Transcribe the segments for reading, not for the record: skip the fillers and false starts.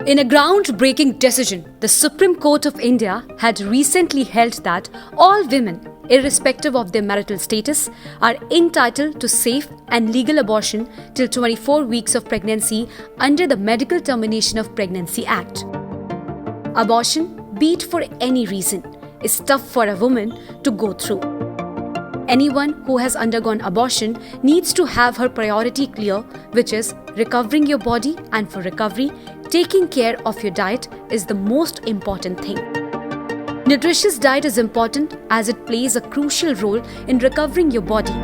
In a groundbreaking decision, the Supreme Court of India had recently held that all women, irrespective of their marital status, are entitled to safe and legal abortion till 24 weeks of pregnancy under the Medical Termination of Pregnancy Act. Abortion, be it for any reason, is tough for a woman to go through. Anyone who has undergone abortion needs to have her priority clear, which is recovering your body, and for recovery, taking care of your diet is the most important thing. Nutritious diet is important as it plays a crucial role in recovering your body.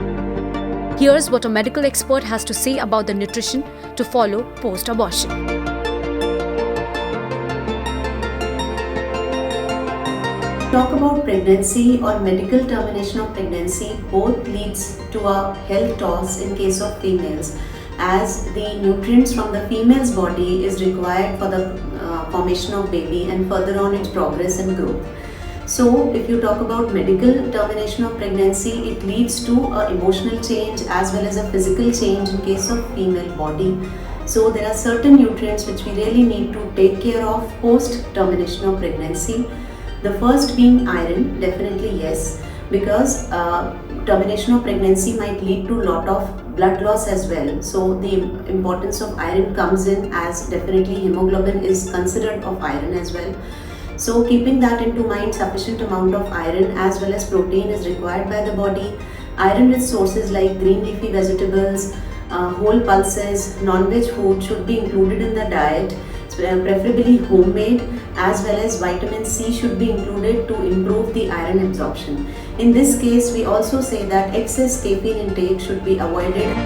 Here's what a medical expert has to say about the nutrition to follow post-abortion. Talk about pregnancy or medical termination of pregnancy, both leads to a health toss in case of females, as the nutrients from the female's body is required for the formation of baby and further on its progress and growth. So if you talk about medical termination of pregnancy, it leads to an emotional change as well as a physical change in case of female body. So there are certain nutrients which we really need to take care of post termination of pregnancy. The first being iron, definitely yes, because termination of pregnancy might lead to a lot of blood loss as well. So the importance of iron comes in, as definitely hemoglobin is considered of iron as well. So keeping that into mind, sufficient amount of iron as well as protein is required by the body. Iron-rich sources like green leafy vegetables, whole pulses, non-veg food should be included in the diet, preferably homemade, as well as vitamin C should be included to improve the iron absorption. In this case, we also say that excess caffeine intake should be avoided.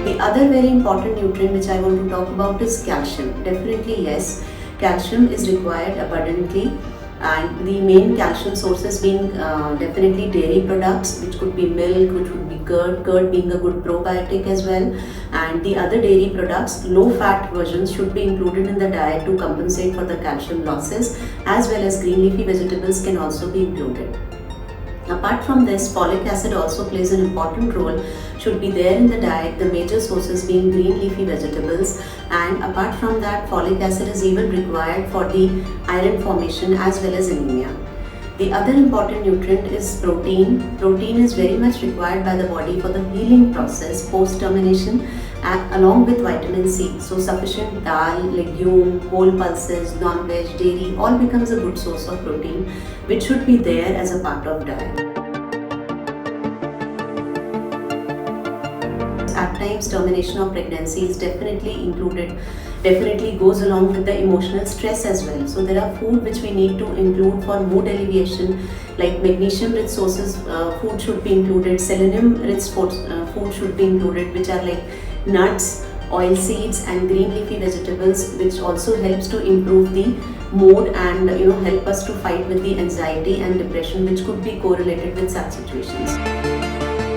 The other very important nutrient which I want to talk about is calcium. Definitely yes, calcium is required abundantly, and the main calcium sources being definitely dairy products, which could be milk, which would be curd being a good probiotic as well, and the other dairy products, low fat versions should be included in the diet to compensate for the calcium losses, as well as green leafy vegetables can also be included. Apart from this, folic acid also plays an important role, should be there in the diet, the major sources being green leafy vegetables, and apart from that, folic acid is even required for the iron formation as well as anemia. The other important nutrient is protein. Protein is very much required by the body for the healing process post-termination, along with vitamin C. So sufficient dal, legume, whole pulses, non-veg, dairy all becomes a good source of protein, which should be there as a part of diet. At times, termination of pregnancy is definitely included, definitely goes along with the emotional stress as well. So there are food which we need to include for mood alleviation, like magnesium rich sources, food should be included, selenium rich food should be included, which are like nuts, oil seeds and green leafy vegetables, which also helps to improve the mood and help us to fight with the anxiety and depression, which could be correlated with such situations.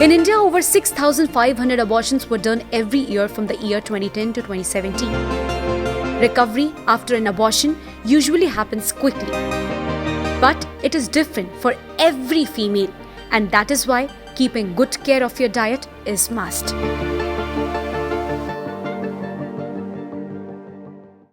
In India, over 6,500 abortions were done every year from the year 2010 to 2017. Recovery after an abortion usually happens quickly. But it is different for every female, and that is why keeping good care of your diet is must.